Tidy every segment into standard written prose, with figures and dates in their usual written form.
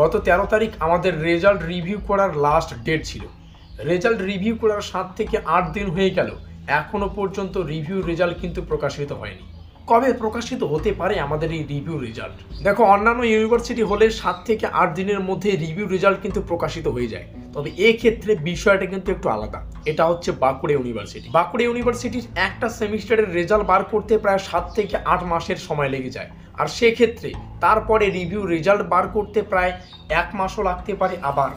গত 13 তারিখ আমাদের রেজাল্ট রিভিউ করার লাস্ট ডেট ছিল। রেজাল্ট রিভিউ করার 7 থেকে 8 দিন হয়ে গেল, এখনও পর্যন্ত রিভিউ রেজাল্ট কিন্তু প্রকাশিত হয়নি। কবে প্রকাশিত হতে পারে আমাদের এই রিভিউ রেজাল্ট? দেখো, অন্যান্য ইউনিভার্সিটি হলে 7 থেকে 8 দিনের মধ্যে রিভিউ রেজাল্ট কিন্তু প্রকাশিত হয়ে যায়, তবে এক্ষেত্রে বিষয়টা কিন্তু একটু আলাদা। এটা হচ্ছে বাঁকুড়া ইউনিভার্সিটি। বাঁকুড়া ইউনিভার্সিটির একটা সেমিস্টারের রেজাল্ট বার করতে প্রায় 7 থেকে 8 মাসের সময় লেগে যায়, আর সেক্ষেত্রে তারপরে রিভিউ রেজাল্ট বার করতে প্রায় 1 মাসও লাগতে পারে, আবার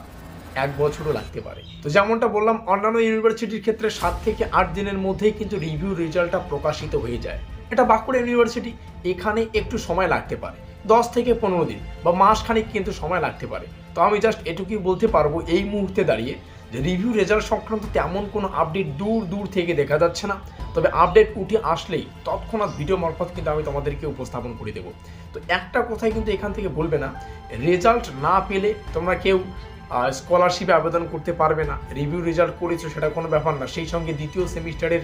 1 বছরও লাগতে পারে। তো যেমনটা বললাম, অন্যান্য ইউনিভার্সিটির ক্ষেত্রে 7 থেকে 8 দিনের মধ্যেই কিন্তু রিভিউ রেজাল্টটা প্রকাশিত হয়ে যায়। এটা বাঁকুড়া ইউনিভার্সিটি, এখানে একটু সময় লাগতে পারে, 10 থেকে 15 দিন বা মাসখানেক কিন্তু সময় লাগতে পারে। তো আমি জাস্ট এটুকুই বলতে পারবো এই মুহূর্তে দাঁড়িয়ে যে রিভিউ রেজাল্ট সংক্রান্ত তেমন কোনো আপডেট দূর থেকে দেখা যাচ্ছে না, তবে আপডেট উঠে আসলেই তৎক্ষণাৎ ভিডিও মারফত কিন্তু আমি তোমাদেরকে উপস্থাপন করে দেবো। তো একটা কথাই কিন্তু এখান থেকে বলবে না, রেজাল্ট না পেলে তোমরা কেউ স্কলারশিপে আবেদন করতে পারবে না। রিভিউ রেজাল্ট করেছো সেটা কোনো ব্যাপার না, সেই সঙ্গে দ্বিতীয় সেমিস্টারের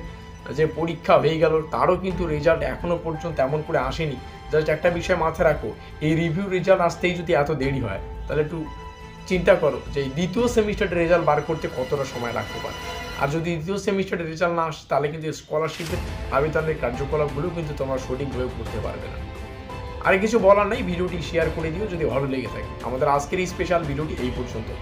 যে পরীক্ষা হয়ে গেল তারও কিন্তু রেজাল্ট এখনও পর্যন্ত তেমন করে আসেনি। জাস্ট একটা বিষয় মাথায় রাখো, এই রিভিউ রেজাল্ট আসতেই যদি এত দেরি হয়, তাহলে একটু চিন্তা করো যে এই দ্বিতীয় সেমিস্টারের রেজাল্ট বার করতে কতটা সময় লাগতে পারে। আর যদি দ্বিতীয় সেমিস্টারের রেজাল্ট না আসে, তাহলে কিন্তু স্কলারশিপের আবেদনের কার্যকলাপগুলো কিন্তু তোমরা সঠিকভাবে করতে পারবে না। আর কিছু বলার নেই, ভিডিওটি শেয়ার করে দিও যদি ভালো লেগে থাকে। আমাদের আজকের এই স্পেশাল ভিডিওটি এই পর্যন্ত।